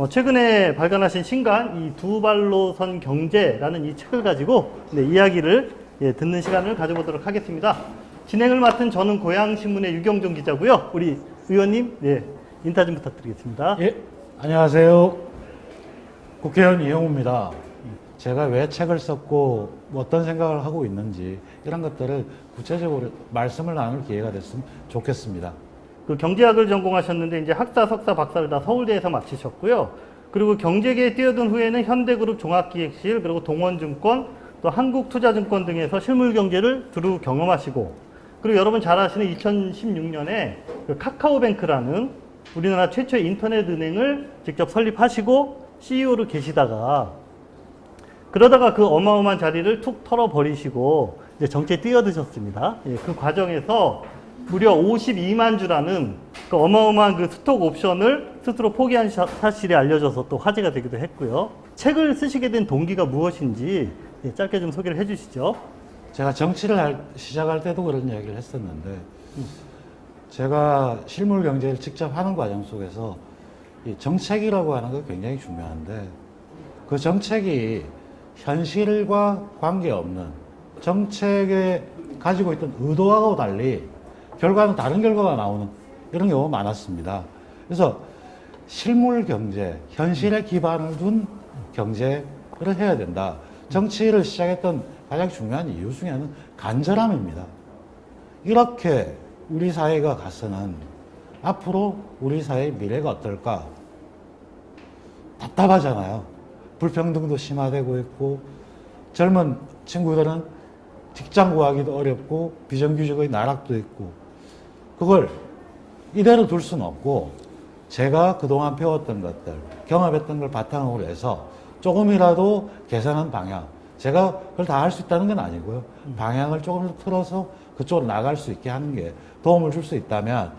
최근에 발간하신 신간 이 두 발로 선 경제라는 이 책을 가지고 이야기를 듣는 시간을 가져보도록 하겠습니다. 진행을 맡은 저는 고양신문의 유경종 기자고요. 우리 의원님 인사 좀 부탁드리겠습니다. 예, 안녕하세요. 국회의원 이영우입니다. 제가 왜 책을 썼고 어떤 생각을 하고 있는지 이런 것들을 구체적으로 말씀을 나눌 기회가 됐으면 좋겠습니다. 그 경제학을 전공하셨는데 이제 학사, 석사, 박사를 다 서울대에서 마치셨고요. 그리고 경제계에 뛰어든 후에는 현대그룹 종합기획실 그리고 동원증권 또 한국투자증권 등에서 실물경제를 두루 경험하시고 그리고 여러분 잘 아시는 2016년에 그 카카오뱅크라는 우리나라 최초의 인터넷 은행을 직접 설립하시고 CEO로 계시다가 그러다가 그 어마어마한 자리를 툭 털어버리시고 이제 정치에 뛰어드셨습니다. 그 과정에서 무려 52만 주라는 그 어마어마한 그 스톡 옵션을 스스로 포기한 사실이 알려져서 또 화제가 되기도 했고요. 책을 쓰시게 된 동기가 무엇인지 짧게 좀 소개를 해주시죠. 제가 정치를 시작할 때도 그런 이야기를 했었는데 제가 실물 경제를 직접 하는 과정 속에서 이 정책이라고 하는 거 굉장히 중요한데 그 정책이 현실과 관계없는 정책에 가지고 있던 의도하고 달리 결과는 다른 결과가 나오는 이런 경우가 많았습니다. 그래서 실물 경제, 현실에 기반을 둔 경제를 해야 된다. 정치를 시작했던 가장 중요한 이유 중에 하나는 간절함입니다. 이렇게 우리 사회가 가서는 앞으로 우리 사회의 미래가 어떨까? 답답하잖아요. 불평등도 심화되고 있고 젊은 친구들은 직장 구하기도 어렵고 비정규직의 나락도 있고 그걸 이대로 둘 수는 없고 제가 그동안 배웠던 것들, 경험했던 걸 바탕으로 해서 조금이라도 개선한 방향 제가 그걸 다 할 수 있다는 건 아니고요. 방향을 조금 더 틀어서 그쪽으로 나갈 수 있게 하는 게 도움을 줄 수 있다면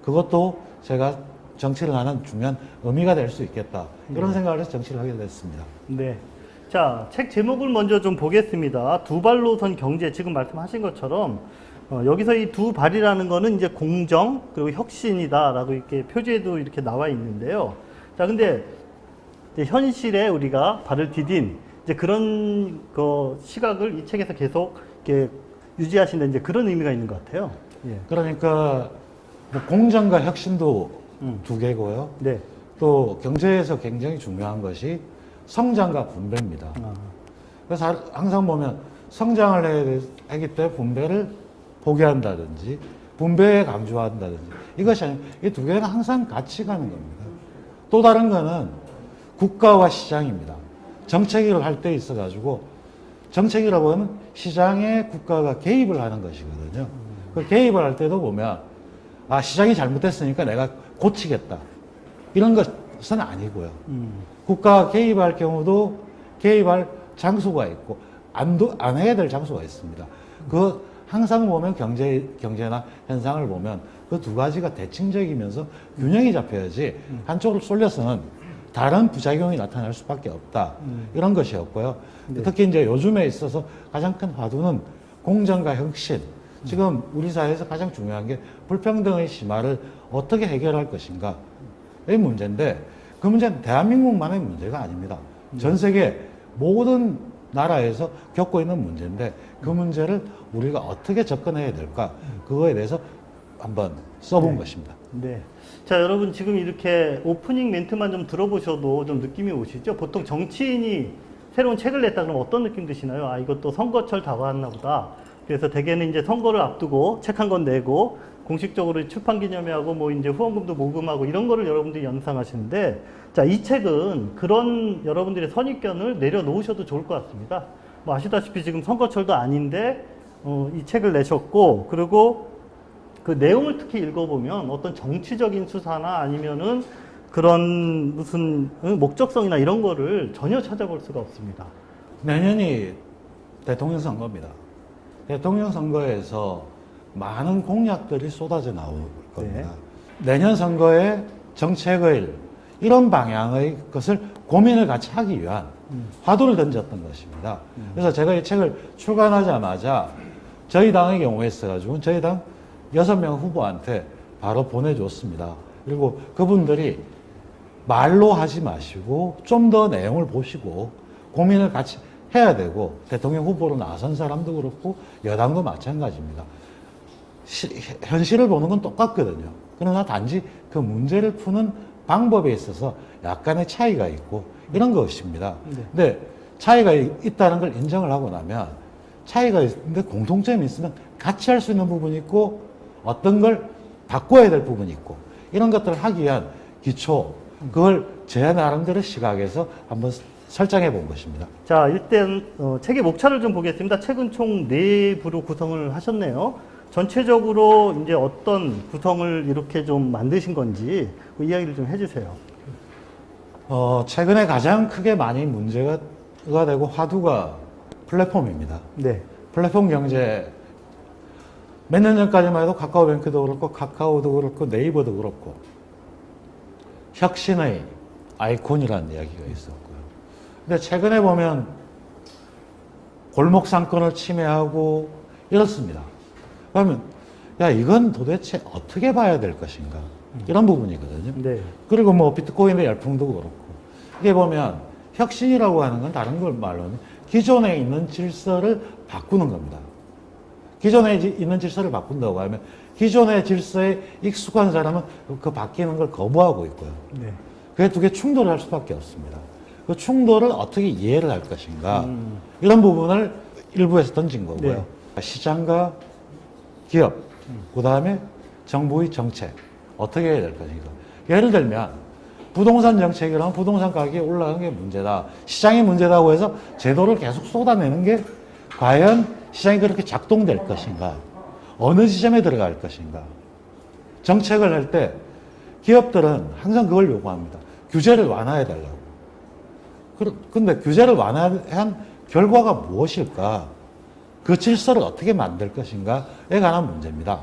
그것도 제가 정치를 하는 중요한 의미가 될 수 있겠다. 이런 생각을 해서 정치를 하게 됐습니다. 네. 자, 책 제목을 먼저 좀 보겠습니다. 두 발로 선 경제, 지금 말씀하신 것처럼 여기서 이 두 발이라는 거는 이제 공정 그리고 혁신이다라고 이렇게 표지에도 이렇게 나와 있는데요. 자, 근데 이제 현실에 우리가 발을 디딘 이제 그런 시각을 이 책에서 계속 이렇게 유지하시는 이제 그런 의미가 있는 것 같아요. 예. 그러니까 뭐 공정과 혁신도 두 개고요. 네. 또 경제에서 굉장히 중요한 것이 성장과 분배입니다. 그래서 항상 보면 성장을 해야 하기 때문에 분배를 포기한다든지 분배에 강조한다든지 이것이 아니고 이 두 개는 항상 같이 가는 겁니다. 또 다른 거는 국가와 시장입니다. 정책을 할 때 있어 가지고 정책이라고 하면 시장에 국가가 개입을 하는 것이거든요. 그 개입을 할 때도 보면 시장이 잘못됐으니까 내가 고치겠다. 이런 것은 아니고요. 국가가 개입할 경우도 개입할 장소가 있고 안 해야 될 장소가 있습니다. 그 항상 보면 경제나 현상을 보면 그 두 가지가 대칭적이면서 균형이 잡혀야지 한쪽으로 쏠려서는 다른 부작용이 나타날 수밖에 없다. 이런 것이었고요. 네. 특히 이제 요즘에 있어서 가장 큰 화두는 공정과 혁신. 지금 우리 사회에서 가장 중요한 게 불평등의 심화를 어떻게 해결할 것인가. 이 문제인데 그 문제는 대한민국만의 문제가 아닙니다. 전 세계 모든 나라에서 겪고 있는 문제인데 그 문제를 우리가 어떻게 접근해야 될까. 그거에 대해서 한번 써본 것입니다. 네. 자, 여러분 지금 이렇게 오프닝 멘트만 좀 들어보셔도 좀 느낌이 오시죠? 보통 정치인이 새로운 책을 냈다 그러면 어떤 느낌 드시나요? 이것도 선거철 다가왔나 보다. 그래서 대개는 이제 선거를 앞두고 책 한 권 내고 공식적으로 출판 기념회하고 뭐 이제 후원금도 모금하고 이런 거를 여러분들이 연상하시는데 자, 이 책은 그런 여러분들의 선입견을 내려놓으셔도 좋을 것 같습니다. 뭐 아시다시피 지금 선거철도 아닌데 이 책을 내셨고 그리고 그 내용을 특히 읽어보면 어떤 정치적인 수사나 아니면은 그런 무슨 목적성이나 이런 거를 전혀 찾아볼 수가 없습니다. 내년이 대통령 선거입니다. 대통령 선거에서 많은 공약들이 쏟아져 나올 겁니다. 내년 선거에 정책의 이런 방향의 것을 고민을 같이 하기 위한 화두를 던졌던 것입니다. 그래서 제가 이 책을 출간하자마자 저희 당의 경우에 있어가지고 저희 당 6명 후보한테 바로 보내줬습니다. 그리고 그분들이 말로 하지 마시고 좀 더 내용을 보시고 고민을 같이 해야 되고, 대통령 후보로 나선 사람도 그렇고 여당도 마찬가지입니다. 현실을 보는 건 똑같거든요. 그러나 단지 그 문제를 푸는 방법에 있어서 약간의 차이가 있고 이런 것입니다. 근데 차이가 있다는 걸 인정을 하고 나면, 차이가 있는데 공통점이 있으면 같이 할 수 있는 부분이 있고 어떤 걸 바꿔야 될 부분이 있고, 이런 것들을 하기 위한 기초, 그걸 제 나름대로 시각에서 한번 설정해 본 것입니다. 자, 일단 책의 목차를 좀 보겠습니다. 책은 총 4부로 구성을 하셨네요. 전체적으로 이제 어떤 구성을 이렇게 좀 만드신 건지 그 이야기를 좀 해주세요. 최근에 가장 크게 많이 문제가 되고 화두가 플랫폼입니다. 네. 플랫폼 경제, 몇 년 전까지만 해도 카카오뱅크도 그렇고 카카오도 그렇고 네이버도 그렇고 혁신의 아이콘이라는 이야기가 있었고요. 근데 최근에 보면 골목 상권을 침해하고 이렇습니다. 그러면 야, 이건 도대체 어떻게 봐야 될 것인가, 이런 부분이거든요. 네. 그리고 뭐 비트코인의 열풍도 그렇고, 이게 보면 혁신이라고 하는 건 다른 걸 말로는 기존에 있는 질서를 바꾸는 겁니다. 기존에 있는 질서를 바꾼다고 하면 기존의 질서에 익숙한 사람은 그 바뀌는 걸 거부하고 있고요. 네. 그게 두 개 충돌을 할 수밖에 없습니다. 그 충돌을 어떻게 이해를 할 것인가, 이런 부분을 일부에서 던진 거고요. 네. 시장과 기업, 그 다음에 정부의 정책, 어떻게 해야 될 것인가. 예를 들면 부동산 정책이라면 부동산 가격이 올라가는 게 문제다, 시장이 문제다고 해서 제도를 계속 쏟아내는 게 과연 시장이 그렇게 작동될 것인가, 어느 지점에 들어갈 것인가. 정책을 할 때 기업들은 항상 그걸 요구합니다. 규제를 완화해 달라고. 근데 규제를 완화한 결과가 무엇일까? 그 질서를 어떻게 만들 것인가에 관한 문제입니다.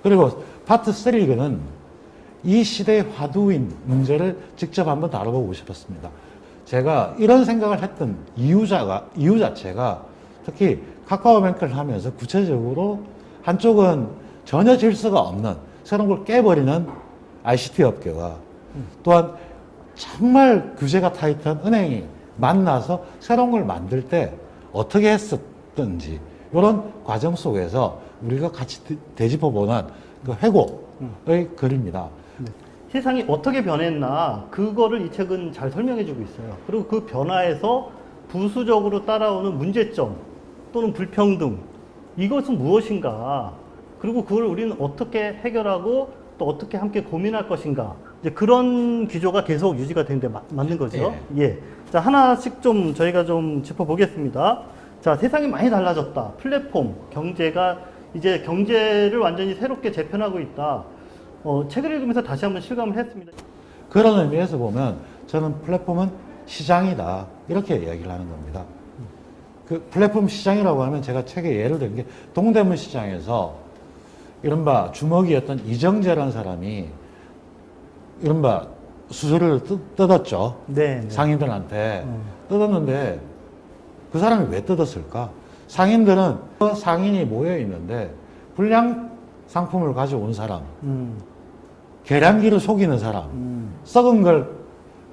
그리고 파트 3는 이 시대의 화두인 문제를 직접 한번 다뤄보고 싶었습니다. 제가 이런 생각을 했던 이유 자체가 특히 카카오뱅크를 하면서 구체적으로 한쪽은 전혀 질서가 없는 새로운 걸 깨버리는 ICT 업계와 또한 정말 규제가 타이트한 은행이 만나서 새로운 걸 만들 때 어떻게 했었던지, 이런 과정 속에서 우리가 같이 되짚어보는 그 회고의 글입니다. 네. 세상이 어떻게 변했나, 그거를 이 책은 잘 설명해주고 있어요. 그리고 그 변화에서 부수적으로 따라오는 문제점 또는 불평등, 이것은 무엇인가, 그리고 그걸 우리는 어떻게 해결하고 또 어떻게 함께 고민할 것인가, 이제 그런 기조가 계속 유지가 되는데 맞는 거죠. 예. 자, 하나씩 좀 저희가 좀 짚어보겠습니다. 자, 세상이 많이 달라졌다. 플랫폼 경제가 이제 경제를 완전히 새롭게 재편하고 있다. 책을 읽으면서 다시 한번 실감을 했습니다. 그런 의미에서 보면 저는 플랫폼은 시장이다, 이렇게 이야기를 하는 겁니다. 그 플랫폼 시장이라고 하면 제가 책에 예를 든 게 동대문 시장에서 이른바 주먹이었던 이정재라는 사람이 이른바 수수료를 뜯었죠. 네. 상인들한테 뜯었는데 그 사람이 왜 뜯었을까? 상인들은 그 상인이 모여 있는데 불량 상품을 가져온 사람, 계량기를 속이는 사람, 썩은 걸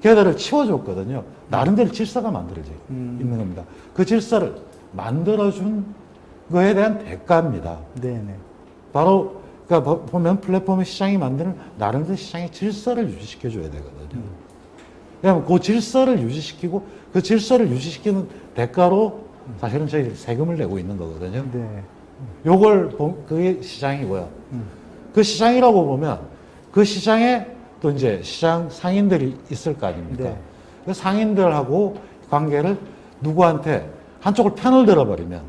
걔들을 치워줬거든요. 나름대로 질서가 만들어져 있는 겁니다. 그 질서를 만들어준 거에 대한 대가입니다. 네네. 바로 그러니까 보면 플랫폼의 시장이 만드는 나름대로 시장의 질서를 유지시켜줘야 되거든요. 왜냐하면 그 질서를 유지시키고 그 질서를 유지시키는 대가로 사실은 저희 세금을 내고 있는 거거든요. 네. 요걸 그게 시장이고요. 그 시장이라고 보면 그 시장에 또 이제 시장 상인들이 있을 거 아닙니까? 네. 그 상인들하고 관계를 누구한테 한쪽을 편을 들어버리면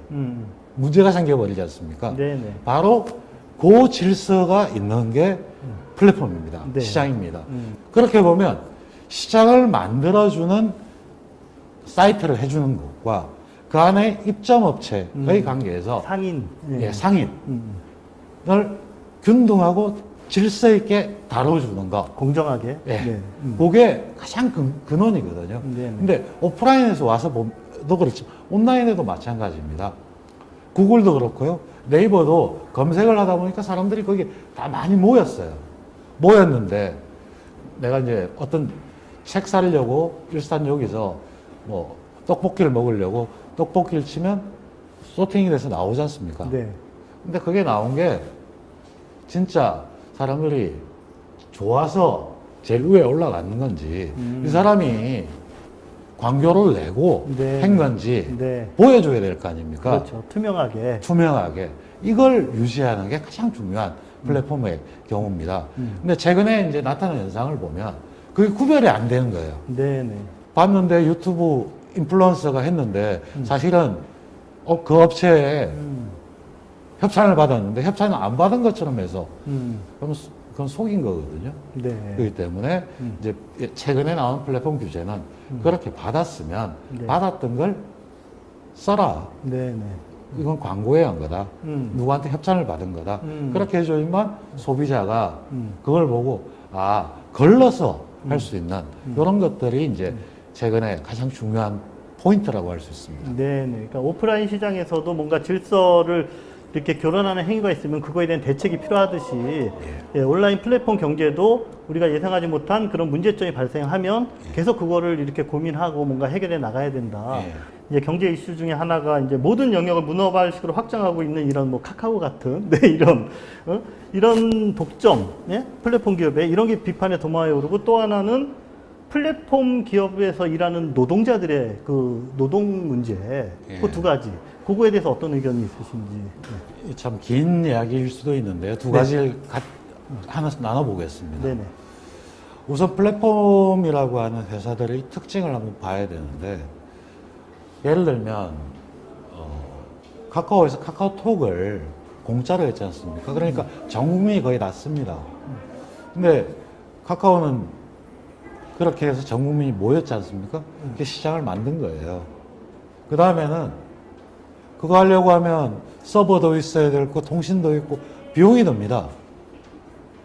문제가 생겨버리지 않습니까? 네네. 바로 그 질서가 있는 게 플랫폼입니다. 네. 시장입니다. 그렇게 보면 시장을 만들어주는 사이트를 해주는 것과 그 안에 입점업체의 관계에서 상인. 예, 상인을 균등하고 질서 있게 다뤄주는 것. 공정하게. 예. 네. 그게 가장 근원이거든요. 네네. 근데 오프라인에서 와서 도 그렇죠. 온라인에도 마찬가지입니다. 구글도 그렇고요. 네이버도 검색을 하다 보니까 사람들이 거기 다 많이 모였어요. 모였는데 내가 이제 어떤 책 사려고 일산 여기서 뭐 떡볶이를 먹으려고 떡볶이를 치면 소팅이 돼서 나오지 않습니까? 네. 근데 그게 나온 게 진짜 사람들이 좋아서 제일 위에 올라가는 건지 이 사람이 광고를 내고 네. 한 건지 네. 보여줘야 될 거 아닙니까? 그렇죠. 투명하게. 투명하게 이걸 유지하는 게 가장 중요한 플랫폼의 경우입니다. 근데 최근에 이제 나타난 현상을 보면 그게 구별이 안 되는 거예요. 네네. 봤는데 유튜브 인플루언서가 했는데 사실은 그 업체에 협찬을 받았는데 협찬을 안 받은 것처럼 해서 그럼 그건 속인 거거든요. 네. 그렇기 때문에 이제 최근에 나온 플랫폼 규제는 그렇게 받았으면 네. 받았던 걸 써라. 네네. 이건 광고에 한 거다. 누구한테 협찬을 받은 거다. 그렇게 해줘야만 소비자가 그걸 보고 걸러서 할 수 있는 이런 것들이 이제 최근에 가장 중요한 포인트라고 할 수 있습니다. 네네. 그러니까 오프라인 시장에서도 뭔가 질서를 이렇게 교란하는 행위가 있으면 그거에 대한 대책이 필요하듯이 예, 온라인 플랫폼 경제도 우리가 예상하지 못한 그런 문제점이 발생하면 계속 그거를 이렇게 고민하고 뭔가 해결해 나가야 된다. 예. 이제 경제 이슈 중에 하나가 이제 모든 영역을 문어발식으로 확장하고 있는 이런 뭐 카카오 같은 네, 이런 독점 플랫폼 기업에 이런 게 비판의 도마에 오르고 또 하나는 플랫폼 기업에서 일하는 노동자들의 그 노동 문제 그 두 가지 그거에 대해서 어떤 의견이 있으신지. 참 긴 이야기일 수도 있는데요. 두 가지를 하나씩 나눠보겠습니다. 네네. 우선 플랫폼이라고 하는 회사들의 특징을 한번 봐야 되는데 예를 들면 카카오에서 카카오톡을 공짜로 했지 않습니까? 그러니까 전 국민이 거의 다 씁니다. 근데 카카오는 그렇게 해서 전 국민이 모였지 않습니까? 그게 시장을 만든 거예요. 그 다음에는 그거 하려고 하면 서버도 있어야 되고 통신도 있고 비용이 듭니다.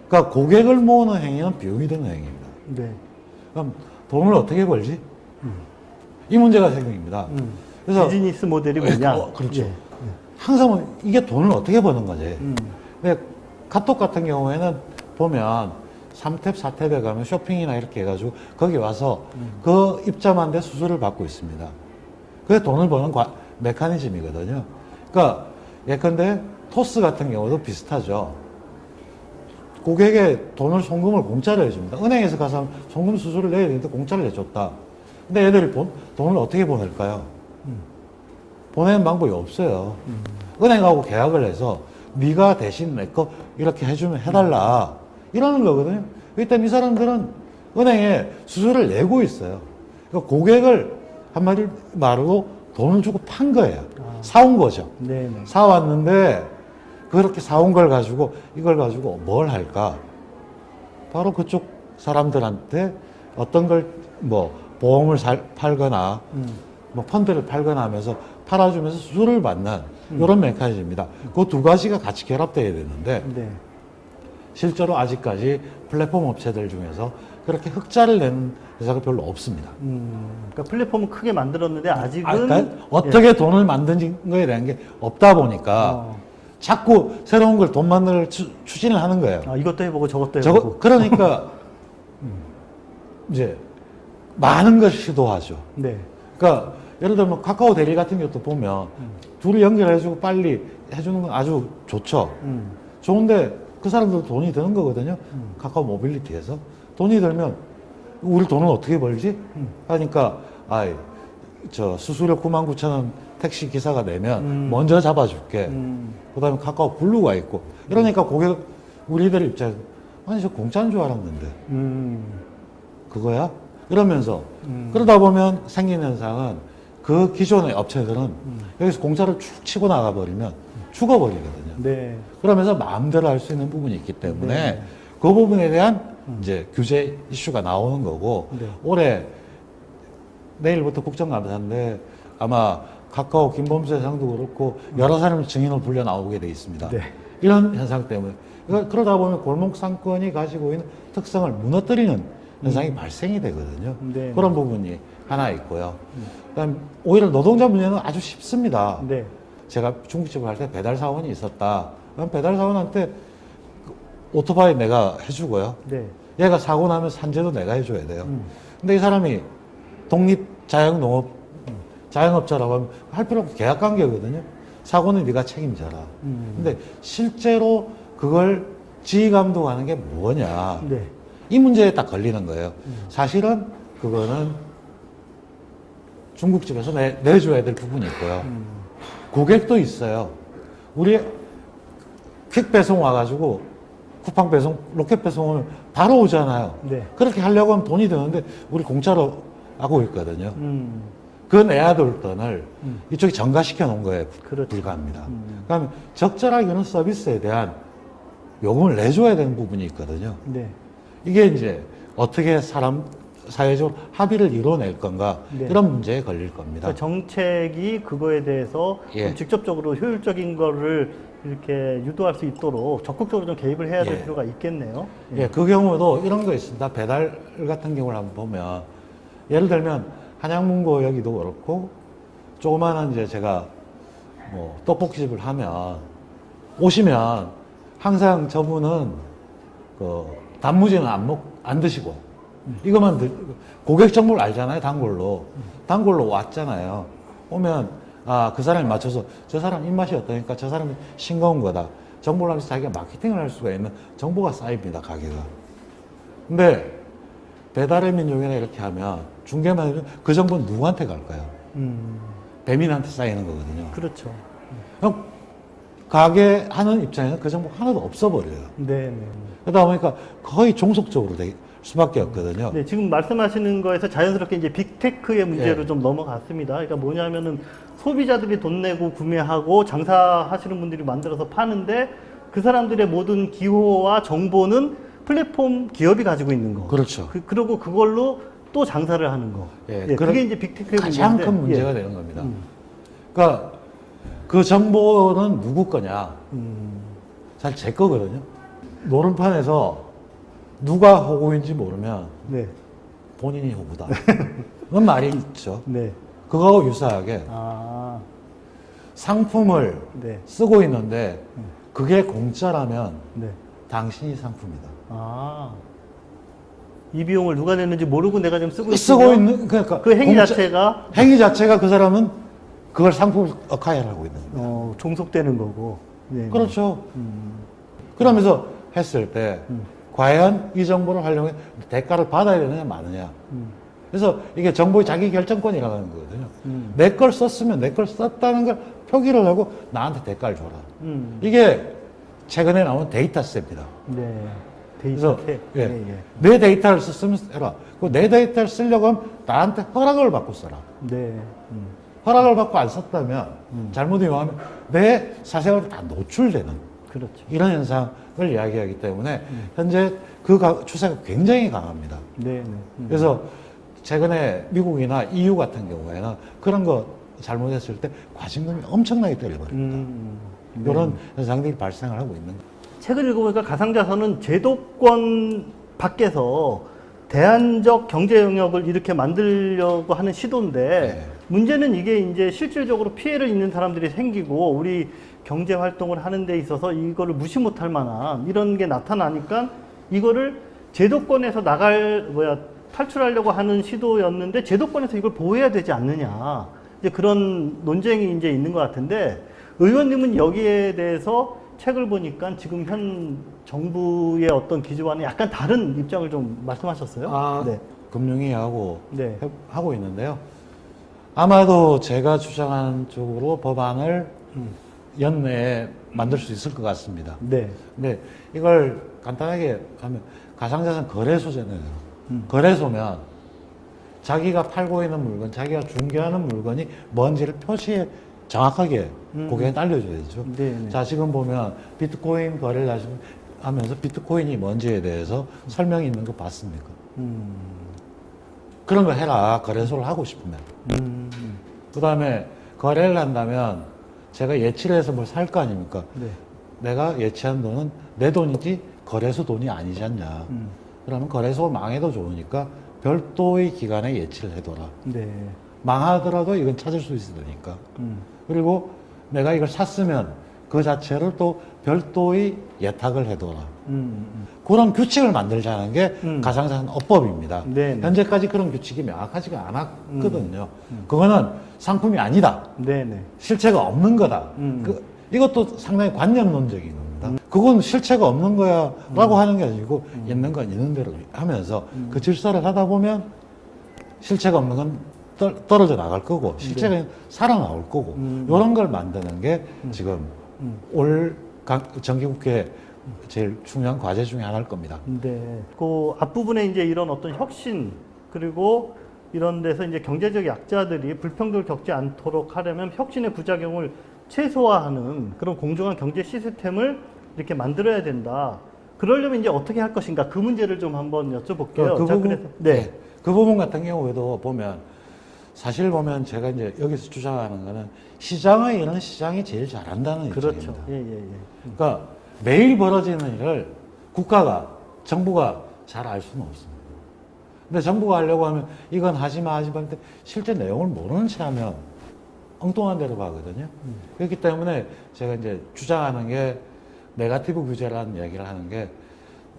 그러니까 고객을 모으는 행위는 비용이 드는 행위입니다. 네. 그럼 돈을 어떻게 벌지? 이 문제가 생깁니다. 그래서 비즈니스 모델이 뭐냐? 그렇죠. 예. 항상 이게 돈을 어떻게 버는 거지? 근데 카톡 같은 경우에는 보면 3탭, 4탭에 가면 쇼핑이나 이렇게 해가지고 거기 와서 그 입점한 데 수수료를 받고 있습니다. 그게 돈을 버는 메커니즘이거든요. 그러니까 예컨대 토스 같은 경우도 비슷하죠. 고객의 돈을 송금을 공짜로 해줍니다. 은행에서 가서 송금 수수료를 내야 되는데 공짜로 해줬다. 근데 애들이 돈을 어떻게 보낼까요? 보내는 방법이 없어요. 은행하고 계약을 해서 네가 대신 내 거 이렇게 해주면 해달라. 이러는 거거든요. 그렇기 때문에 이 사람들은 은행에 수수료를 내고 있어요. 그러니까 고객을 한마디 말로 돈을 주고 판 거예요. 사온 거죠. 네네. 사왔는데 그렇게 사온 걸 가지고 이걸 가지고 뭘 할까? 바로 그쪽 사람들한테 어떤 걸 뭐 보험을 팔거나 뭐 펀드를 팔거나 하면서 팔아주면서 수수료를 받는 이런 메커니즘입니다. 그 두 가지가 같이 결합돼야 되는데 네. 실제로 아직까지 플랫폼 업체들 중에서 그렇게 흑자를 내는 회사가 별로 없습니다. 그러니까 플랫폼을 크게 만들었는데 아직은 그러니까 어떻게 돈을 만든 거에 대한 게 없다 보니까 자꾸 새로운 걸 돈 만들 추진을 하는 거예요. 이것도 해보고 저것도 해보고. 그러니까 이제 많은 걸 시도하죠. 네. 그러니까 예를 들면 카카오 대리 같은 것도 보면 둘이 연결해주고 빨리 해주는 건 아주 좋죠. 좋은데 그 사람들도 돈이 드는 거거든요. 카카오 모빌리티에서 돈이 들면 우리 돈은 어떻게 벌지? 하니까 저 수수료 99,000원 택시 기사가 내면 먼저 잡아줄게. 그다음에 카카오 블루가 있고 이러니까 우리들 입장에서 아니 저 공짜인 줄 알았는데 그거야? 이러면서 그러다 보면 생긴 현상은 그 기존의 업체들은 여기서 공짜를 축 치고 나가버리면 죽어버리거든요. 네. 그러면서 마음대로 할 수 있는 부분이 있기 때문에 네. 그 부분에 대한 이제 규제 이슈가 나오는 거고 네. 올해 내일부터 국정감사인데 아마 카카오 김범수 회장도 그렇고 여러 사람의 증인을 불려 나오게 돼 있습니다. 네. 이런 현상 때문에 그러다 보면 골목 상권이 가지고 있는 특성을 무너뜨리는 현상이 발생이 되거든요. 네. 그런 부분이 하나 있고요. 그다음 오히려 노동자 문제는 아주 쉽습니다. 네. 제가 중국집을 할 때 배달 사원이 있었다. 그럼 배달 사원한테 오토바이 내가 해주고요. 네. 얘가 사고 나면 산재도 내가 해줘야 돼요. 근데 이 사람이 독립 자영농업, 자영업자라고 하면 할 필요 없고 계약 관계거든요. 사고는 네가 책임져라. 근데 실제로 그걸 지휘 감독하는 게 뭐냐. 네. 이 문제에 딱 걸리는 거예요. 사실은 그거는 중국집에서 내줘야 될 부분이 있고요. 고객도 있어요. 우리 퀵 배송 와가지고 쿠팡 배송, 로켓 배송을 바로 오잖아요. 네. 그렇게 하려고 하면 돈이 드는데 우리 공짜로 하고 있거든요. 그 내야 될 돈을 이쪽이 전가시켜 놓은 거에 그렇죠. 불과합니다. 그러면 적절하게 이런 서비스에 대한 요금을 내줘야 되는 부분이 있거든요. 네. 이게 이제 어떻게 사회적으로 합의를 이뤄낼 건가 네. 이런 문제에 걸릴 겁니다. 그러니까 정책이 그거에 대해서 예. 좀 직접적으로 효율적인 거를 이렇게 유도할 수 있도록 적극적으로 좀 개입을 해야 될 예. 필요가 있겠네요. 예, 그 경우도 이런 거 있습니다. 배달 같은 경우를 한번 보면 예를 들면 한양문고 여기도 그렇고 조그마한 이제 제가 뭐 떡볶이집을 하면 오시면 항상 저분은 그 단무지는 안 드시고 이것만 고객 정보를 알잖아요. 단골로 왔잖아요. 오면 그 사람이 맞춰서 저 사람 입맛이 어떠니까 저 사람이 싱거운 거다. 정보를 하면서 자기가 마케팅을 할 수가 있는 정보가 쌓입니다. 가게가. 근데 배달의 민족이나 이렇게 하면 중개만 해도 그 정보는 누구한테 갈까요? 배민한테 쌓이는 거거든요. 그렇죠. 그럼 가게 하는 입장에는 그 정보가 하나도 없어버려요. 네, 네. 그러다 보니까 거의 종속적으로 될 수밖에 없거든요. 네, 지금 말씀하시는 거에서 자연스럽게 이제 빅테크의 문제로 예. 좀 넘어갔습니다. 그러니까 뭐냐면은 소비자들이 돈 내고 구매하고 장사하시는 분들이 만들어서 파는데 그 사람들의 모든 기호와 정보는 플랫폼 기업이 가지고 있는 거. 그렇죠. 그리고 그걸로 또 장사를 하는 거. 예, 예, 그런 그게 이제 빅테크의 가장 문제인데. 큰 문제가 예. 되는 겁니다. 그러니까 그 정보는 누구 거냐? 사실 제 거거든요. 노름판에서 누가 호구인지 모르면 네. 본인이 호구다. 그런 말이 있죠. 네. 그거하고 유사하게 아, 상품을 네. 쓰고 있는데 그게 공짜라면 네. 당신이 상품이다. 아. 이 비용을 누가 냈는지 모르고 내가 지금 쓰고 쓰고 있으면 있는 그러니까 그 행위 공짜- 자체가 행위 자체가 그 사람은 그걸 상품을 억하야하고 있는 거예요. 종속되는 거고. 네. 그렇죠. 그러면서 했을 때 과연 이 정보를 활용해 대가를 받아야 되느냐 마느냐. 그래서 이게 정보의 자기 결정권이라고 하는 거거든요. 내 걸 썼으면 내 걸 썼다는 걸 표기를 하고 나한테 대가를 줘라. 이게 최근에 나온 데이터세입니다. 네. 그래서 데이터 예, 예, 예. 내 데이터를 썼으면 해라. 내 데이터를 쓰려고 하면 나한테 허락을 받고 써라. 네. 허락을 받고 안 썼다면 잘못 이용하면 내 사생활이 다 노출되는 그렇죠. 이런 현상을 이야기하기 때문에 현재 그 추세가 굉장히 강합니다. 네, 네. 그래서 최근에 미국이나 EU 같은 경우에는 그런 거 잘못했을 때 과징금이 엄청나게 때려버립니다. 이런 현상들이 발생을 하고 있는 거예요. 책을 읽어보니까 가상자산은 제도권 밖에서 대안적 경제 영역을 이렇게 만들려고 하는 시도인데 네. 문제는 이게 이제 실질적으로 피해를 입는 사람들이 생기고 우리 경제 활동을 하는 데 있어서 이거를 무시 못할 만한 이런 게 나타나니까 이거를 제도권에서 탈출하려고 하는 시도였는데 제도권에서 이걸 보호해야 되지 않느냐. 이제 그런 논쟁이 이제 있는 것 같은데 의원님은 여기에 대해서 책을 보니까 지금 현 정부의 어떤 기조와는 약간 다른 입장을 좀 말씀하셨어요. 네. 금융위 하고 네. 하고 있는데요. 아마도 제가 주장하는 쪽으로 법안을 연내에 만들 수 있을 것 같습니다. 네. 근데 이걸 간단하게 하면 가상자산 거래소잖아요. 거래소면 자기가 팔고 있는 물건, 자기가 중개하는 물건이 뭔지를 표시해 정확하게 고객한테 알려줘야죠. 네. 자, 지금 보면 비트코인 거래를 하면서 비트코인이 뭔지에 대해서 설명이 있는 거 봤습니까? 그런 거 해라. 거래소를 하고 싶으면. 그 다음에 거래를 한다면 제가 예치를 해서 뭘 살 거 아닙니까? 네. 내가 예치한 돈은 내 돈이지 거래소 돈이 아니지 않냐. 그러면 거래소 망해도 좋으니까 별도의 기간에 예치를 해둬라. 네. 망하더라도 이건 찾을 수 있으니까. 그리고 내가 이걸 샀으면 그 자체를 또 별도의 예탁을 해둬라. 그런 규칙을 만들자는 게 가상자산 업법입니다. 네네. 현재까지 그런 규칙이 명확하지가 않았거든요. 그거는 상품이 아니다. 네네. 실체가 없는 거다. 이것도 상당히 관념론적인 겁니다. 그건 실체가 없는 거야 라고 하는 게 아니고 있는 건 있는 대로 하면서 그 질서를 하다 보면 실체가 없는 건 떨어져 나갈 거고 실체가 살아나올 거고 이런 걸 만드는 게 지금 올 정기국회 제일 중요한 과제 중에 하나일 겁니다. 네. 그 앞부분에 이제 이런 어떤 혁신 그리고 이런 데서 이제 경제적 약자들이 불평등을 겪지 않도록 하려면 혁신의 부작용을 최소화하는 그런 공정한 경제 시스템을 이렇게 만들어야 된다. 그러려면 이제 어떻게 할 것인가 그 문제를 좀 한번 여쭤볼게요. 그 부분 같은 경우에도 보면 사실 보면 제가 이제 여기서 주장하는 거는 시장의 일은 시장이 제일 잘한다는 그렇죠. 입장입니다. 예. 그러니까 매일 벌어지는 일을 국가가 정부가 잘 알 수는 없습니다. 근데 정부가 하려고 하면 이건 하지마 하는데 실제 내용을 모르는 채 하면 엉뚱한 데로 가거든요. 그렇기 때문에 제가 이제 주장하는 게 네거티브 규제라는 얘기를 하는 게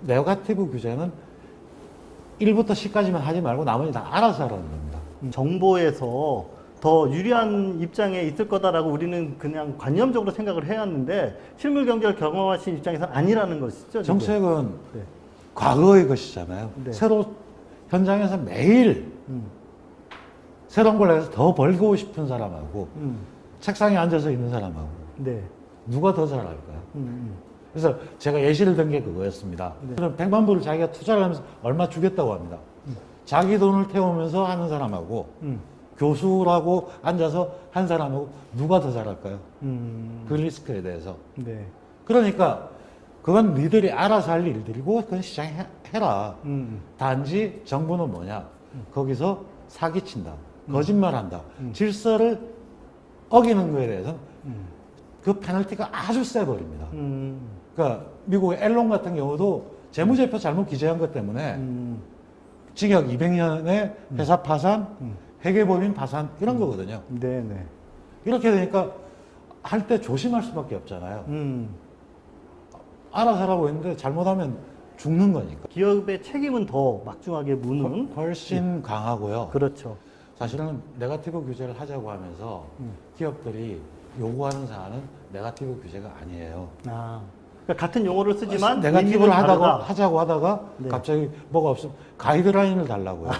네거티브 규제는 1부터 10까지만 하지 말고 나머지 다 알아서 하라는 겁니다. 정보에서 더 유리한 입장에 있을 거다라고 우리는 그냥 관념적으로 생각을 해왔는데 실물 경제를 경험하신 입장에서는 아니라는 것이죠. 정책은 네. 과거의 것이잖아요. 네. 새로 현장에서 매일 새로운 걸 해서 더 벌고 싶은 사람하고 책상에 앉아서 있는 사람하고 네. 누가 더 잘할까요? 그래서 제가 예시를 든 게 그거였습니다. 네. 그럼 100만 불을 자기가 투자를 하면서 얼마 주겠다고 합니다. 자기 돈을 태우면서 하는 사람하고 교수라고 앉아서 한 사람하고 누가 더 잘할까요? 그 리스크에 대해서. 네. 그러니까 그건 니들이 알아서 할 일들이고 그건 시장이 해라. 단지 정부는 뭐냐? 거기서 사기친다. 거짓말한다. 질서를 어기는 거에 대해서는 그 페널티가 아주 세버립니다. 그러니까 미국의 앨런 같은 경우도 재무제표 잘못 기재한 것 때문에 징역 200년의 회사 파산, 회계법인 파산 이런 거거든요. 네네. 이렇게 되니까 할 때 조심할 수밖에 없잖아요. 알아서 하라고 했는데 잘못하면 죽는 거니까. 기업의 책임은 더 막중하게 무는 훨씬 강하고요. 그렇죠. 사실은 네거티브 규제를 하자고 하면서 기업들이 요구하는 사안은 네거티브 규제가 아니에요. 아, 그러니까 같은 용어를 쓰지만 네거티브를 의미는 다르다. 하자고 하다가 네. 갑자기 뭐가 없으면 가이드라인을 달라고요.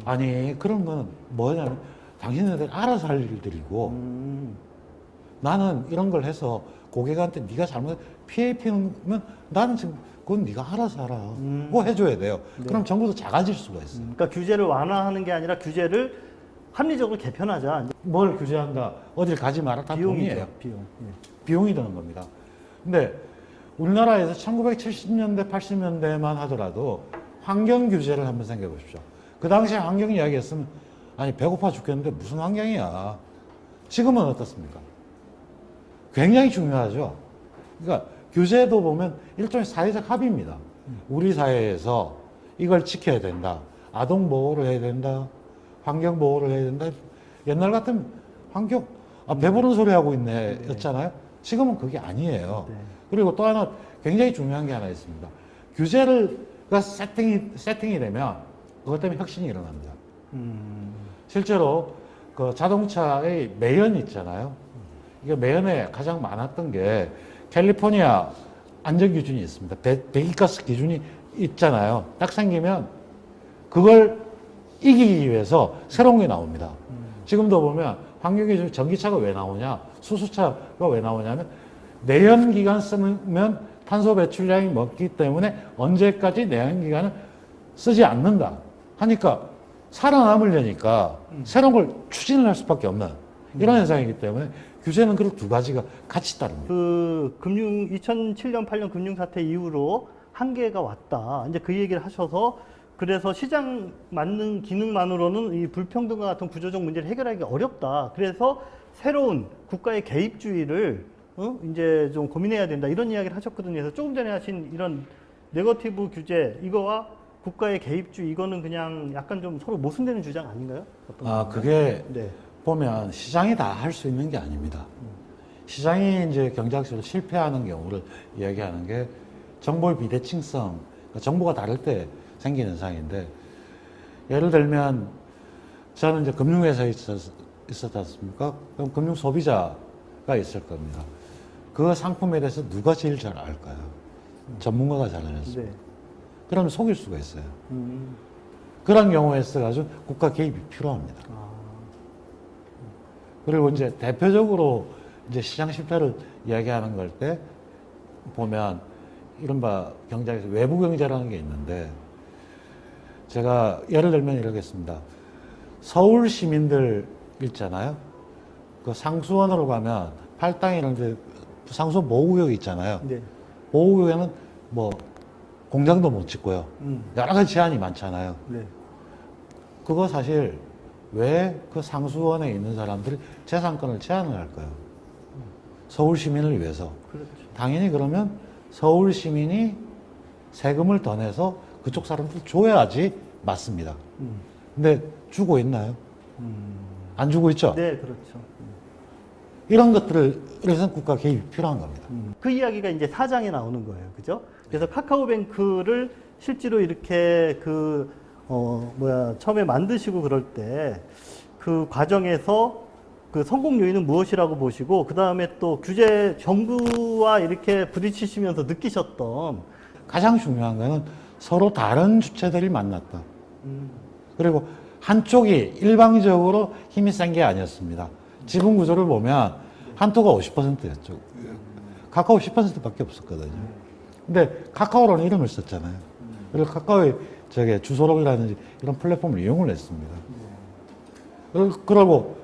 아니 그런 건 뭐냐면 당신네들 알아서 할 일들이고 나는 이런 걸 해서 고객한테 네가 잘못 피해 피우면 나는 지금 그건 네가 알아서 하라. 뭐 해줘야 돼요. 네. 그럼 정부도 작아질 수가 있어요. 그러니까 규제를 완화하는 게 아니라 규제를 합리적으로 개편하자. 이제 뭘 규제한다, 어딜 가지 마라, 다 돈이에요. 비용. 네. 비용이 드는 겁니다. 근데 우리나라에서 1970년대, 80년대만 하더라도 환경 규제를 한번 생각해 보십시오. 그 당시에 환경 이야기했으면 아니 배고파 죽겠는데 무슨 환경이야. 지금은 어떻습니까? 굉장히 중요하죠. 그러니까 규제도 보면 일종의 사회적 합의입니다. 우리 사회에서 이걸 지켜야 된다. 아동 보호를 해야 된다. 환경 보호를 해야 된다. 옛날 같은 환경, 배부른 소리 하고 있네 였잖아요. 지금은 그게 아니에요. 네. 그리고 또 하나 굉장히 중요한 게 하나 있습니다. 규제가 세팅이 되면 그것 때문에 혁신이 일어납니다. 실제로 그 자동차의 매연 있잖아요. 이게 매연에 가장 많았던 게 캘리포니아 안전 기준이 있습니다. 배기가스 기준이 있잖아요. 딱 생기면 그걸 이기기 위해서 새로운 게 나옵니다. 지금도 보면 환경기준 전기차가 왜 나오냐, 수소차가 왜 나오냐면 내연기관 쓰면 탄소 배출량이 먹기 때문에 언제까지 내연기관을 쓰지 않는다 하니까 살아남으려니까 새로운 걸 추진을 할 수밖에 없는 이런 현상이기 때문에 규제는 그 두 가지가 같이 따릅니다. 그 2007년 8년 금융 사태 이후로 한계가 왔다. 이제 그 얘기를 하셔서 그래서 시장 맞는 기능만으로는 이 불평등과 같은 구조적 문제를 해결하기 어렵다. 그래서 새로운 국가의 개입주의를 이제 좀 고민해야 된다. 이런 이야기를 하셨거든요. 그래서 조금 전에 하신 이런 네거티브 규제 이거와 국가의 개입주의 이거는 그냥 약간 좀 서로 모순되는 주장 아닌가요? 그게 네. 보면 시장이 다 할 수 있는 게 아닙니다. 시장이 이제 경제학적으로 실패하는 경우를 이야기하는 게 정보의 비대칭성, 그러니까 정보가 다를 때 생기는 현상인데, 예를 들면 저는 이제 금융회사에 있었지 않습니까? 그럼 금융 소비자가 있을 겁니다. 그 상품에 대해서 누가 제일 잘 알까요? 전문가가 잘 알았습니다. 네. 그러면 속일 수가 있어요. 그런 경우에 있어가지고 국가 개입이 필요합니다. 그리고 이제 대표적으로 이제 시장 실패를 이야기하는 걸 때 보면 이른바 경제학에서 외부 경제라는 게 있는데, 제가 예를 들면 이러겠습니다. 서울 시민들 있잖아요. 그 상수원으로 가면 팔당 이런 데 상수원 보호구역이 있잖아요. 네. 보호구역에는 뭐 공장도 못 짓고요. 여러 가지 제한이 많잖아요. 네. 그거 사실 왜 그 상수원에 있는 사람들이 재산권을 제한을 할까요? 서울 시민을 위해서. 그렇죠. 당연히 그러면 서울 시민이 세금을 더 내서 그쪽 사람들 줘야지 맞습니다. 근데 주고 있나요? 안 주고 있죠? 네, 그렇죠. 이런 것들을 그래서 국가 개입이 필요한 겁니다. 그 이야기가 이제 4장에 나오는 거예요. 그죠? 그래서 카카오뱅크를 실제로 이렇게 처음에 만드시고 그럴 때 그 과정에서 그 성공 요인은 무엇이라고 보시고, 그 다음에 또 규제 정부와 이렇게 부딪히시면서 느끼셨던 가장 중요한 거는 서로 다른 주체들이 만났다. 그리고 한쪽이 일방적으로 힘이 센 게 아니었습니다. 지분 구조를 보면 한토가 50%였죠. 카카오 10%밖에 없었거든요. 근데 카카오라는 이름을 썼잖아요. 그리고 카카오의 주소록이라든지 이런 플랫폼을 이용을 했습니다. 그러고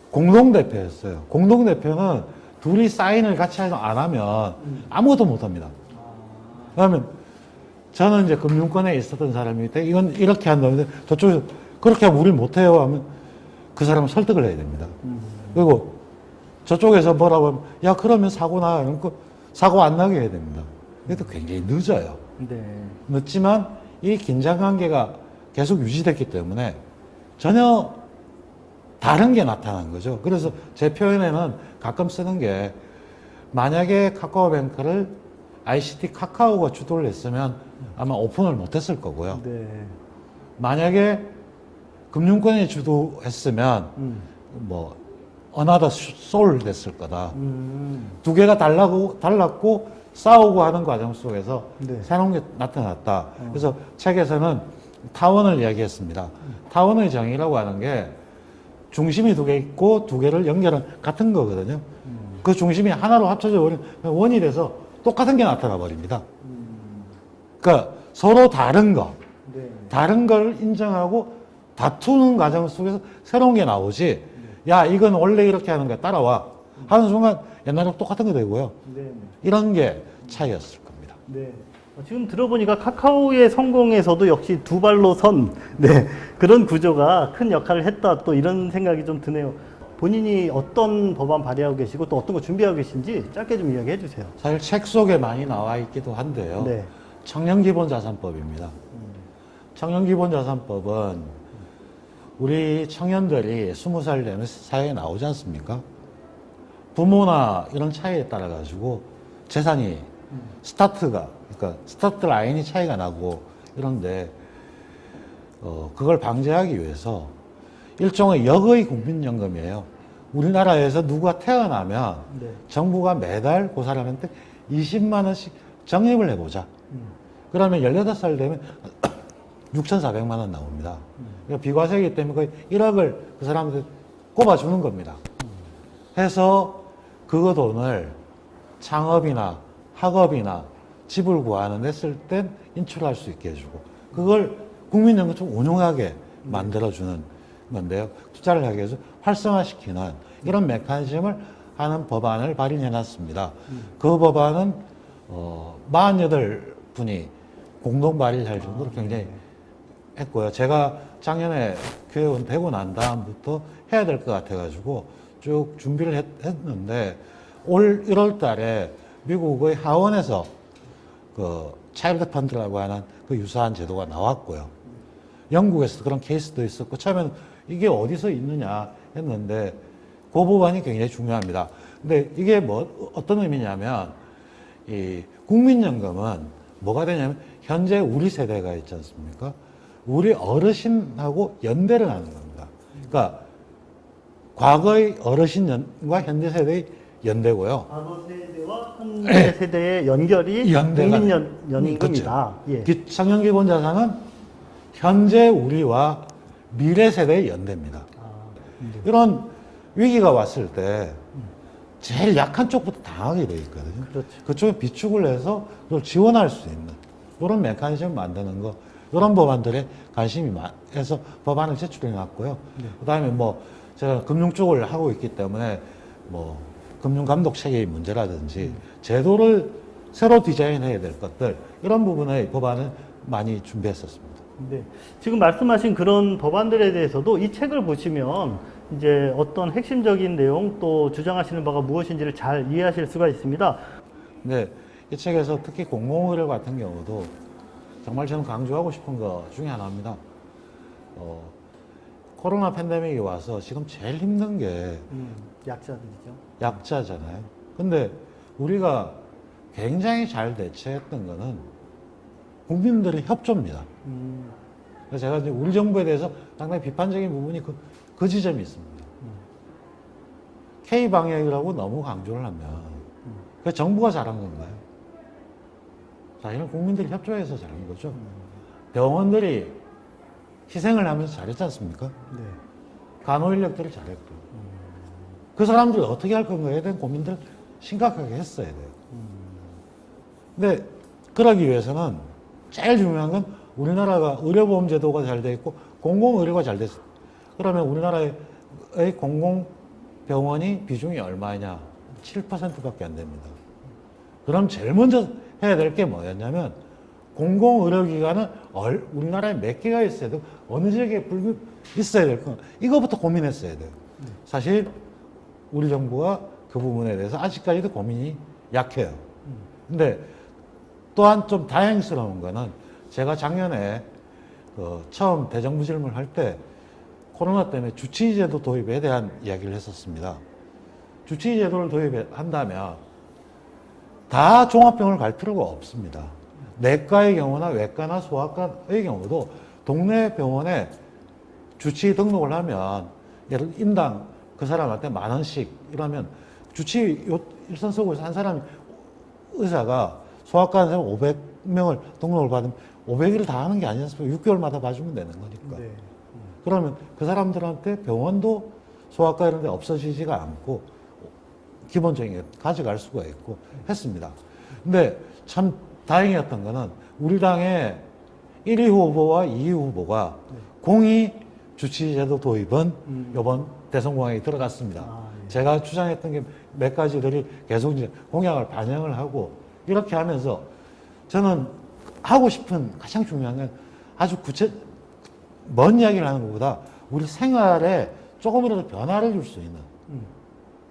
공동대표였어요. 공동대표는 둘이 사인을 같이 안 하면 아무것도 못 합니다. 그러면 저는 이제 금융권에 있었던 사람이기 때문에 이건 이렇게 한다는데 저쪽에서 그렇게 하면 우리는 못해요 하면 그 사람은 설득을 해야 됩니다. 그리고 저쪽에서 뭐라고 하면 야 그러면 사고 나. 그러니까 사고 안 나게 해야 됩니다. 이것도 굉장히 늦어요. 네. 늦지만 이 긴장관계가 계속 유지됐기 때문에 전혀 다른 게 나타난 거죠. 그래서 제 표현에는 가끔 쓰는 게, 만약에 카카오뱅크를 ICT 카카오가 주도를 했으면 아마 오픈을 못했을 거고요. 네. 만약에 금융권이 주도했으면 뭐 어나더 소울 됐을 거다. 두 개가 달랐고 싸우고 하는 과정 속에서 네. 새로운 게 나타났다. 그래서 책에서는 타원을 이야기했습니다. 타원의 정의라고 하는 게 중심이 두 개 있고 두 개를 연결한 같은 거거든요. 그 중심이 하나로 합쳐져 버리면 원이 돼서 똑같은 게 나타나 버립니다. 그러니까 서로 다른 거, 네. 다른 걸 인정하고 다투는 과정 속에서 새로운 게 나오지. 야, 이건 원래 이렇게 하는 거야. 따라와. 하는 순간 옛날랑 똑같은 거 되고요. 네. 이런 게 차이였을 겁니다. 네. 지금 들어보니까 카카오의 성공에서도 역시 두 발로 선, 네, 그런 구조가 큰 역할을 했다, 또 이런 생각이 좀 드네요. 본인이 어떤 법안 발의하고 계시고 또 어떤 거 준비하고 계신지 짧게 좀 이야기해 주세요. 사실 책 속에 많이 나와 있기도 한데요. 네. 청년기본자산법입니다. 청년기본자산법은 우리 청년들이 20살 되면 사회에 나오지 않습니까? 부모나 이런 차이에 따라 가지고 재산이 그러니까 스타트 라인이 차이가 나고 이런데, 그걸 방지하기 위해서 일종의 역의 국민연금이에요. 우리나라에서 누가 태어나면 네. 정부가 매달 그 사람한테 20만 원씩 적립을 해보자. 그러면 18살 되면 6,400만 원 나옵니다. 그러니까 비과세이기 때문에 거의 1억을 그 사람한테 꼽아주는 겁니다. 해서 그 돈을 창업이나 학업이나 집을 구하는 데 쓸 땐 인출할 수 있게 해주고, 그걸 국민연금 좀 운용하게 만들어주는 건데요. 투자를 하게 해서 활성화시키는 이런 메커니즘을 하는 법안을 발의해놨습니다. 그 법안은 48분이 공동 발의를 할 정도로 굉장히 했고요. 제가 작년에 교회원 되고 난 다음부터 해야 될 것 같아가지고 쭉 준비를 했는데, 올 1월 달에 미국의 하원에서 그 차일드 펀드라고 하는 그 유사한 제도가 나왔고요. 영국에서도 그런 케이스도 있었고, 처음에는 이게 어디서 있느냐 했는데 그 법안이 굉장히 중요합니다. 근데 이게 뭐 어떤 의미냐면 이 국민연금은 뭐가 되냐면 현재 우리 세대가 있지 않습니까? 우리 어르신하고 연대를 하는 겁니다. 그러니까 과거의 어르신과 현대 세대의 연대고요. 과거 세대와 현대 세대의 연결이 국민연금이다. 예. 청년기본자산은 현재 우리와 미래 세대의 연대입니다. 이런 위기가 왔을 때 제일 약한 쪽부터 당하게 돼 있거든요. 그렇죠. 그쪽에 비축을 해서 그걸 지원할 수 있는 이런 메커니즘을 만드는 거, 이런 법안들에 관심이 많아서 법안을 제출해 놨고요. 그다음에 뭐 제가 금융 쪽을 하고 있기 때문에 뭐 금융 감독 체계의 문제라든지 제도를 새로 디자인해야 될 것들, 이런 부분의 법안을 많이 준비했었습니다. 네. 지금 말씀하신 그런 법안들에 대해서도 이 책을 보시면 이제 어떤 핵심적인 내용 또 주장하시는 바가 무엇인지를 잘 이해하실 수가 있습니다. 네, 이 책에서 특히 공공의료 같은 경우도 정말 저는 강조하고 싶은 것 중에 하나입니다. 코로나 팬데믹이 와서 지금 제일 힘든 게 약자들이죠. 약자잖아요. 근데 우리가 굉장히 잘 대처했던 거는 국민들의 협조입니다. 그래서 제가 이제 우리 정부에 대해서 상당히 비판적인 부분이 그 지점이 있습니다. K-방역이라고 너무 강조를 하면 그 정부가 잘한 건가요? 사실은 국민들이 협조해서 잘한 거죠. 병원들이 희생을 하면서 잘했지 않습니까? 네. 간호 인력들이 잘했고. 그 사람들이 어떻게 할 건가에 대한 고민들 심각하게 했어야 돼요. 근데 그러기 위해서는 제일 중요한 건 우리나라가 의료보험 제도가 잘 돼 있고 공공의료가 잘 됐어요. 그러면 우리나라의 공공병원이 비중이 얼마냐? 7%밖에 안 됩니다. 그럼 제일 먼저 해야 될 게 뭐였냐면 공공의료기관은 우리나라에 몇 개가 있어야 되고 어느 지역에 있어야 될 거, 이거부터 고민했어야 돼요. 사실 우리 정부가 그 부분에 대해서 아직까지도 고민이 약해요. 근데 또한 좀 다행스러운 거는 제가 작년에 처음 대정부 질문을 할 때 코로나 때문에 주치의제도 도입에 대한 이야기를 했었습니다. 주치의제도를 도입한다면 다 종합병원을 갈 필요가 없습니다. 내과의 경우나 외과나 소아과의 경우도 동네 병원에 주치의 등록을 하면 예를 들어 인당 그 사람한테 10,000원씩 이러면 주치의 일선 서구에서 한 사람이 의사가 소아과 한 사람 500명을 등록을 받으면 500일을 다 하는 게 아니지 않습니까? 6개월마다 봐주면 되는 거니까. 네. 그러면 그 사람들한테 병원도 소아과 이런 데 없어지지가 않고 기본적인 게 가져갈 수가 있고 했습니다. 근데 참 다행이었던 거는 우리 당의 1위 후보와 2위 후보가 공이 주치제도 도입은 이번 대선공약에 들어갔습니다. 예. 제가 주장했던 게 몇 가지들이 계속 이제 공약을 반영을 하고 이렇게 하면서 저는 하고 싶은 가장 중요한 건 아주 먼 이야기를 하는 것보다 우리 생활에 조금이라도 변화를 줄 수 있는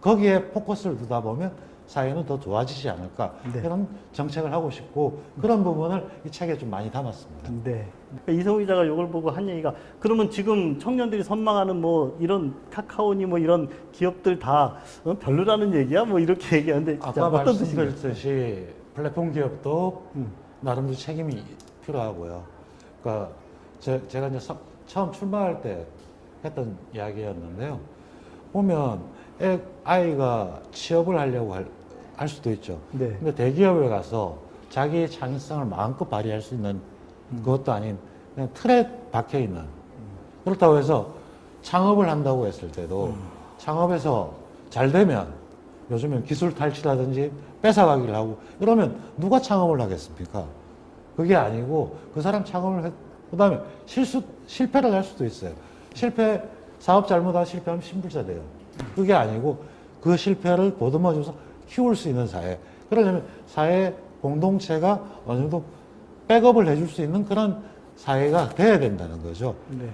거기에 포커스를 두다 보면 사회는 더 좋아지지 않을까. 네. 그런 정책을 하고 싶고 그런 부분을 이 책에 좀 많이 담았습니다. 네. 그러니까 이성우 기자가 이걸 보고 한 얘기가 그러면 지금 청년들이 선망하는 뭐 이런 카카오니 뭐 이런 기업들 다 별로라는 얘기야? 뭐 이렇게 얘기하는데 아까 어떤 뜻인가요? 말씀드렸듯이 플랫폼 기업도 나름대로 책임이 필요하고요. 그러니까 제가 이제 처음 출마할 때 했던 이야기였는데요. 보면 아이가 취업을 하려고 할 수도 있죠. 네. 근데 대기업에 가서 자기의 창의성을 마음껏 발휘할 수 있는 그것도 아닌 그냥 틀에 박혀 있는. 그렇다고 해서 창업을 한다고 했을 때도 창업에서 잘 되면 요즘엔 기술 탈취라든지 뺏어가기를 하고 이러면 누가 창업을 하겠습니까? 그게 아니고 그 사람 창업을 그다음에 실패를 할 수도 있어요. 사업 잘못하다 실패하면 신불사 돼요. 그게 아니고 그 실패를 보듬어줘서 키울 수 있는 사회. 그러려면 사회 공동체가 어느 정도 백업을 해줄 수 있는 그런 사회가 돼야 된다는 거죠. 네.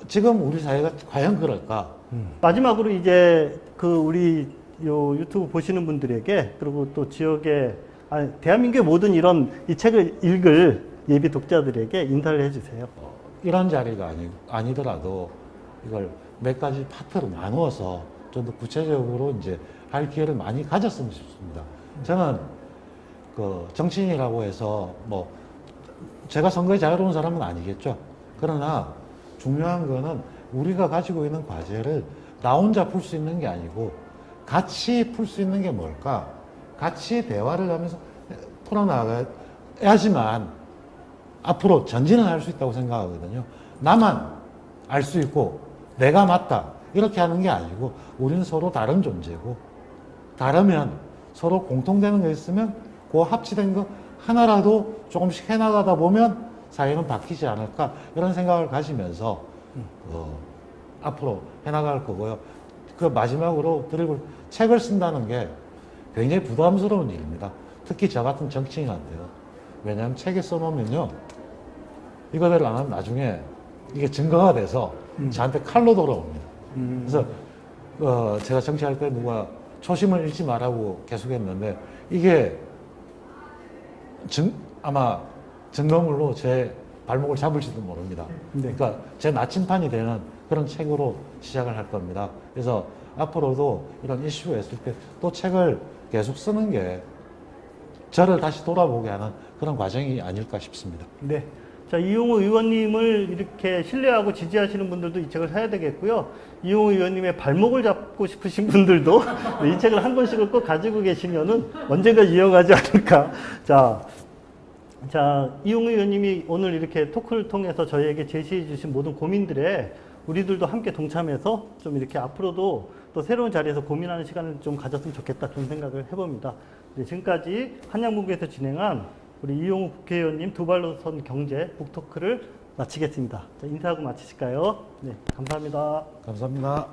지금 우리 사회가 과연 그럴까? 마지막으로 이제 그 우리 요 유튜브 보시는 분들에게 그리고 또 지역에 대한민국의 모든 이런 이 책을 읽을 예비 독자들에게 인사를 해주세요. 이런 자리가 아니더라도 이걸 몇 가지 파트로 나누어서 좀 더 구체적으로 이제 할 기회를 많이 가졌으면 싶습니다. 저는 그 정치인이라고 해서 뭐 제가 선거에 자유로운 사람은 아니겠죠. 그러나 중요한 거는 우리가 가지고 있는 과제를 나 혼자 풀 수 있는 게 아니고 같이 풀 수 있는 게 뭘까? 같이 대화를 하면서 풀어나가야지만 앞으로 전진을 할 수 있다고 생각하거든요. 나만 알 수 있고 내가 맞다 이렇게 하는 게 아니고 우리는 서로 다른 존재고 다르면 서로 공통되는 게 있으면 그 합치된 거 하나라도 조금씩 해나가다 보면 사회는 바뀌지 않을까 이런 생각을 가지면서 앞으로 해나갈 거고요. 그 마지막으로 드리고 책을 쓴다는 게 굉장히 부담스러운 일입니다. 특히 저 같은 정치인한테요. 왜냐하면 책에 써놓으면요. 이거대로 안 하면 나중에 이게 증거가 돼서 저한테 칼로 돌아옵니다. 그래서 제가 정치할 때 누가 초심을 잃지 말라고 계속했는데 이게 아마 증거물로 제 발목을 잡을지도 모릅니다. 네. 그러니까 제 나침판이 되는 그런 책으로 시작을 할 겁니다. 그래서 앞으로도 이런 이슈가 있을 때 또 책을 계속 쓰는 게 저를 다시 돌아보게 하는 그런 과정이 아닐까 싶습니다. 네. 자, 이용우 의원님을 이렇게 신뢰하고 지지하시는 분들도 이 책을 사야 되겠고요. 이용우 의원님의 발목을 잡고 싶으신 분들도 이 책을 한 권씩을 꼭 가지고 계시면은 언젠가 이어가지 않을까. 자, 이용우 의원님이 오늘 이렇게 토크를 통해서 저희에게 제시해 주신 모든 고민들에 우리들도 함께 동참해서 좀 이렇게 앞으로도 또 새로운 자리에서 고민하는 시간을 좀 가졌으면 좋겠다 그런 생각을 해봅니다. 네, 지금까지 한양본부에서 진행한 우리 이용우 국회의원님 두 발로 선 경제 북토크를 마치겠습니다. 자, 인사하고 마치실까요? 네, 감사합니다. 감사합니다.